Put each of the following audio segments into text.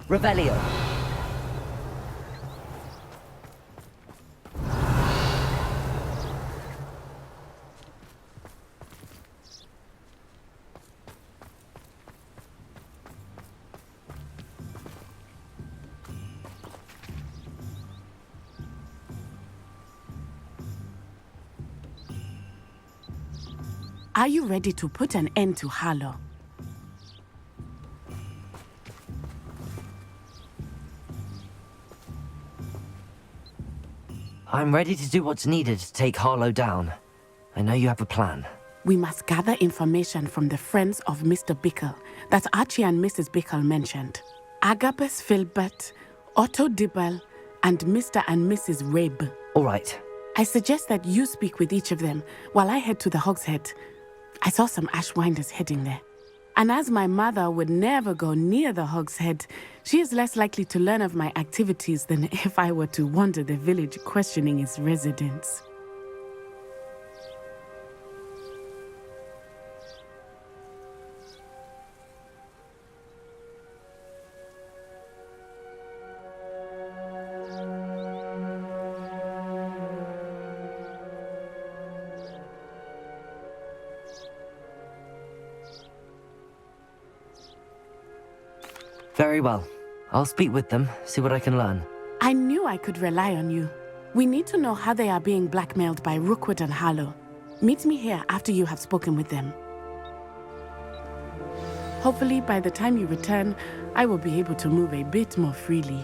Revelio. Are you ready to put an end to Harlow? I'm ready to do what's needed to take Harlow down. I know you have a plan. We must gather information from the friends of Mr. Bickle that Archie and Mrs. Bickle mentioned. Agabus Filbert, Otto Dibble, and Mr. and Mrs. Rabe. All right. I suggest that you speak with each of them while I head to the Hogshead. I saw some Ashwinders heading there. And as my mother would never go near the Hogshead, she is less likely to learn of my activities than if I were to wander the village questioning its residents. Very well. I'll speak with them, see what I can learn. I knew I could rely on you. We need to know how they are being blackmailed by Rookwood and Harlow. Meet me here after you have spoken with them. Hopefully, by the time you return, I will be able to move a bit more freely.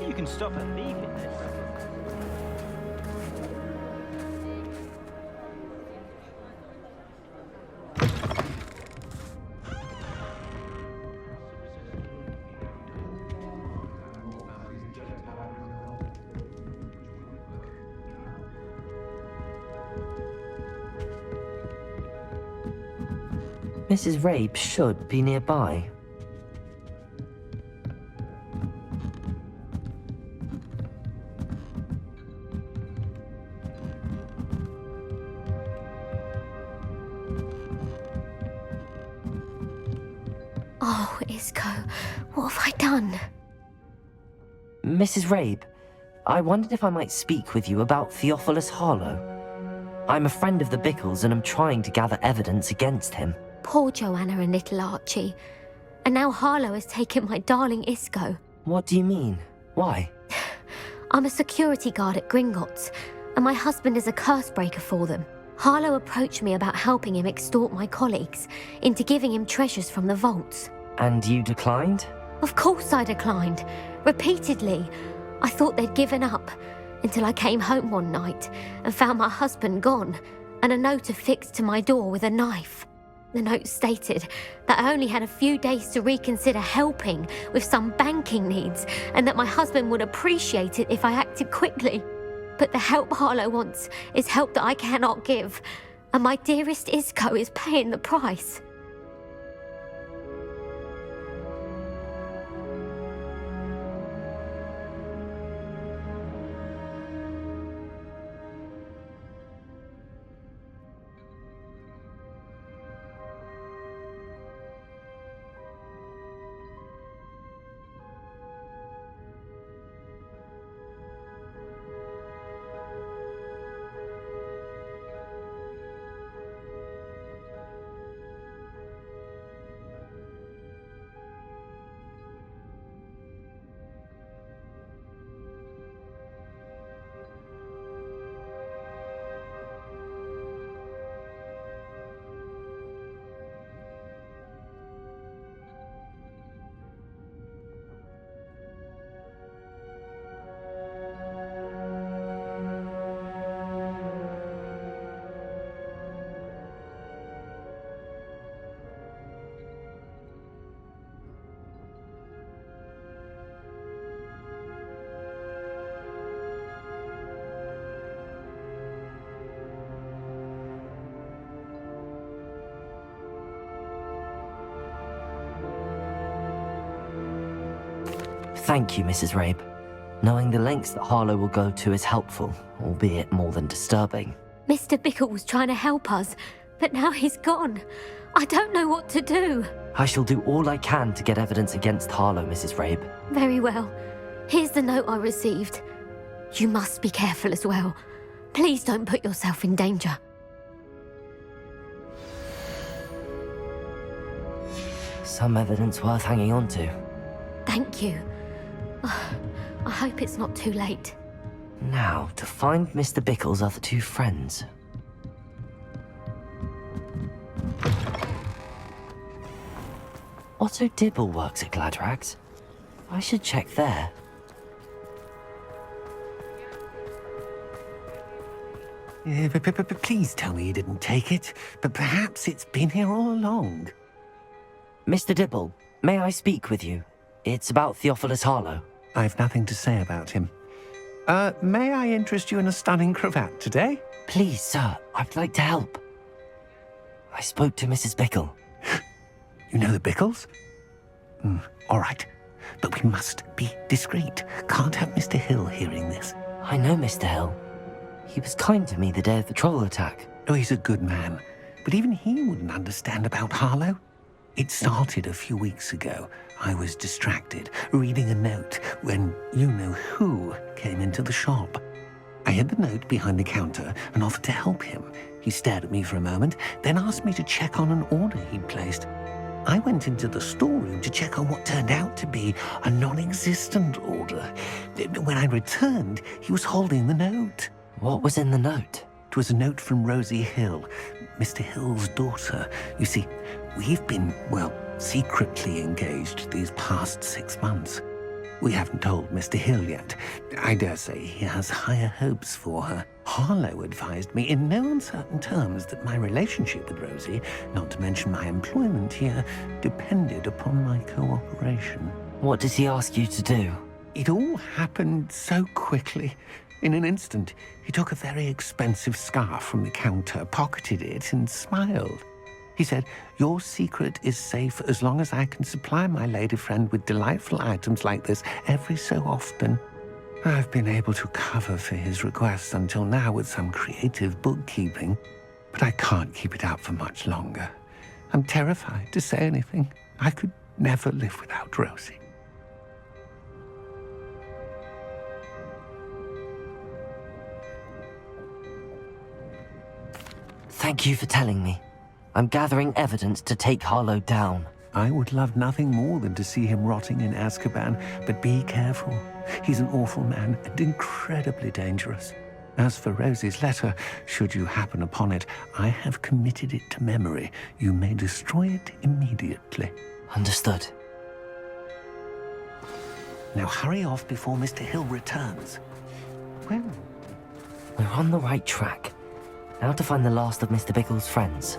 You can stop at leaving this. Mrs. Rabe should be nearby. Oh, Isco, what have I done? Mrs. Rabe, I wondered if I might speak with you about Theophilus Harlow. I'm a friend of the Bickles and I'm trying to gather evidence against him. Poor Joanna and little Archie. And now Harlow has taken my darling Isco. What do you mean? Why? I'm a security guard at Gringotts, and my husband is a curse breaker for them. Harlow approached me about helping him extort my colleagues into giving him treasures from the vaults. And you declined? Of course I declined. Repeatedly. I thought they'd given up, until I came home one night and found my husband gone, and a note affixed to my door with a knife. The note stated that I only had a few days to reconsider helping with some banking needs, and that my husband would appreciate it if I acted quickly. But the help Harlow wants is help that I cannot give, and my dearest Isco is paying the price. Thank you, Mrs. Rabe. Knowing the lengths that Harlow will go to is helpful, albeit more than disturbing. Mr. Bickle was trying to help us, but now he's gone. I don't know what to do. I shall do all I can to get evidence against Harlow, Mrs. Rabe. Very well. Here's the note I received. You must be careful as well. Please don't put yourself in danger. Some evidence worth hanging on to. Thank you. I hope it's not too late. Now, to find Mr. Bickle's other two friends. Otto Dibble works at Gladrags. I should check there. Please tell me you didn't take it, but perhaps it's been here all along. Mr. Dibble, may I speak with you? It's about Theophilus Harlow. I've nothing to say about him. May I interest you in a stunning cravat today? Please, sir, I'd like to help. I spoke to Mrs. Bickle. You know the Bickles? All right, but we must be discreet. Can't have Mr. Hill hearing this. I know Mr. Hill. He was kind to me the day of the troll attack. Oh, he's a good man, but even he wouldn't understand about Harlow. It started a few weeks ago. I was distracted, reading a note, when you-know-who came into the shop. I hid the note behind the counter and offered to help him. He stared at me for a moment, then asked me to check on an order he'd placed. I went into the storeroom to check on what turned out to be a non-existent order. When I returned, he was holding the note. What was in the note? It was a note from Rosie Hill, Mr. Hill's daughter. You see, we've been, secretly engaged these past 6 months. We haven't told Mr. Hill yet. I dare say he has higher hopes for her. Harlow advised me in no uncertain terms that my relationship with Rosie, not to mention my employment here, depended upon my cooperation. What does he ask you to do? It all happened so quickly. In an instant, he took a very expensive scarf from the counter, pocketed it, and smiled. He said, "Your secret is safe as long as I can supply my lady friend with delightful items like this every so often." I've been able to cover for his requests until now with some creative bookkeeping, but I can't keep it up for much longer. I'm terrified to say anything. I could never live without Rosie. Thank you for telling me. I'm gathering evidence to take Harlow down. I would love nothing more than to see him rotting in Azkaban, but be careful. He's an awful man and incredibly dangerous. As for Rosie's letter, should you happen upon it, I have committed it to memory. You may destroy it immediately. Understood. Now hurry off before Mr. Hill returns. Well, We're on the right track. Now to find the last of Mr. Bickle's friends.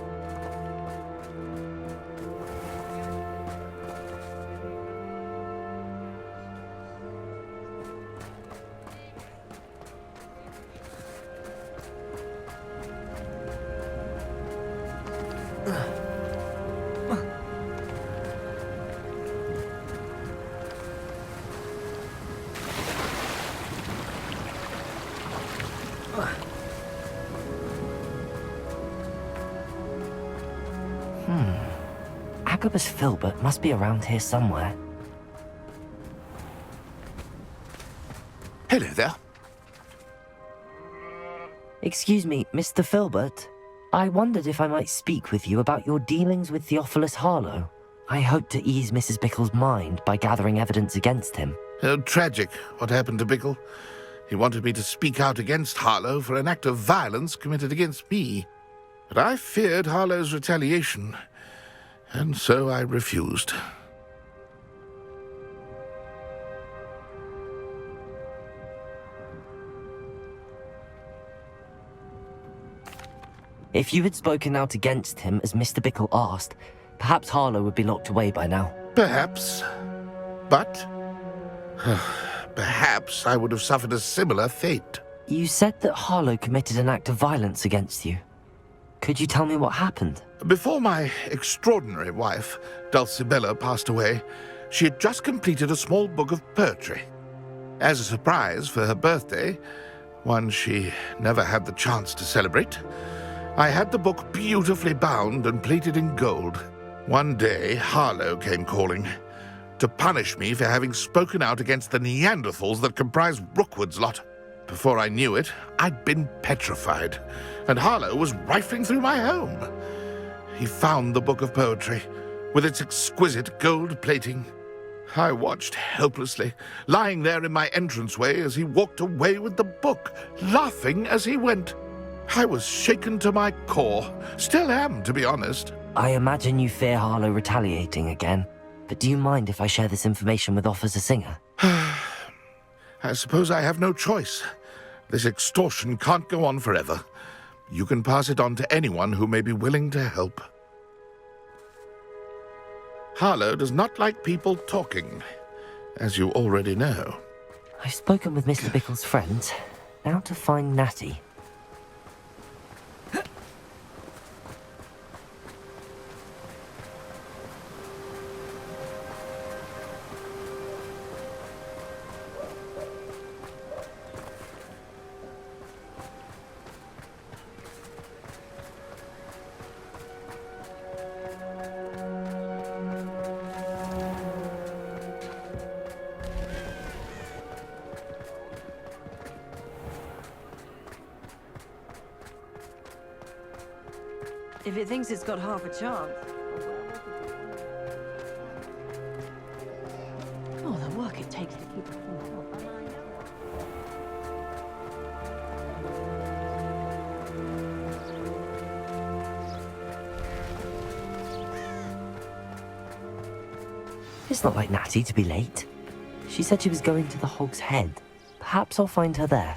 Agabus Filbert must be around here somewhere. Hello there. Excuse me, Mr. Filbert. I wondered if I might speak with you about your dealings with Theophilus Harlow. I hope to ease Mrs. Bickle's mind by gathering evidence against him. Tragic what happened to Bickle. He wanted me to speak out against Harlow for an act of violence committed against me. But I feared Harlow's retaliation, and so I refused. If you had spoken out against him as Mr. Bickle asked, perhaps Harlow would be locked away by now. Perhaps. But perhaps I would have suffered a similar fate. You said that Harlow committed an act of violence against you. Could you tell me what happened? Before my extraordinary wife, Dulcibella, passed away, She had just completed a small book of poetry. As a surprise for her birthday, one she never had the chance to celebrate, I had the book beautifully bound and plated in gold. One day, Harlow came calling to punish me for having spoken out against the Neanderthals that comprised Rookwood's lot. Before I knew it, I'd been petrified, and Harlow was rifling through my home. He found the book of poetry, with its exquisite gold plating. I watched helplessly, lying there in my entranceway as he walked away with the book, laughing as he went. I was shaken to my core. Still am, to be honest. I imagine you fear Harlow retaliating again, but do you mind if I share this information with Officer Singer? I suppose I have no choice. This extortion can't go on forever. You can pass it on to anyone who may be willing to help. Harlow does not like people talking, as you already know. I've spoken with Mr. Bickle's friends. Now to find Natty. If it thinks it's got half a chance. Oh, the work it takes to keep it from It's not like Natty to be late. She said she was going to the Hog's Head. Perhaps I'll find her there.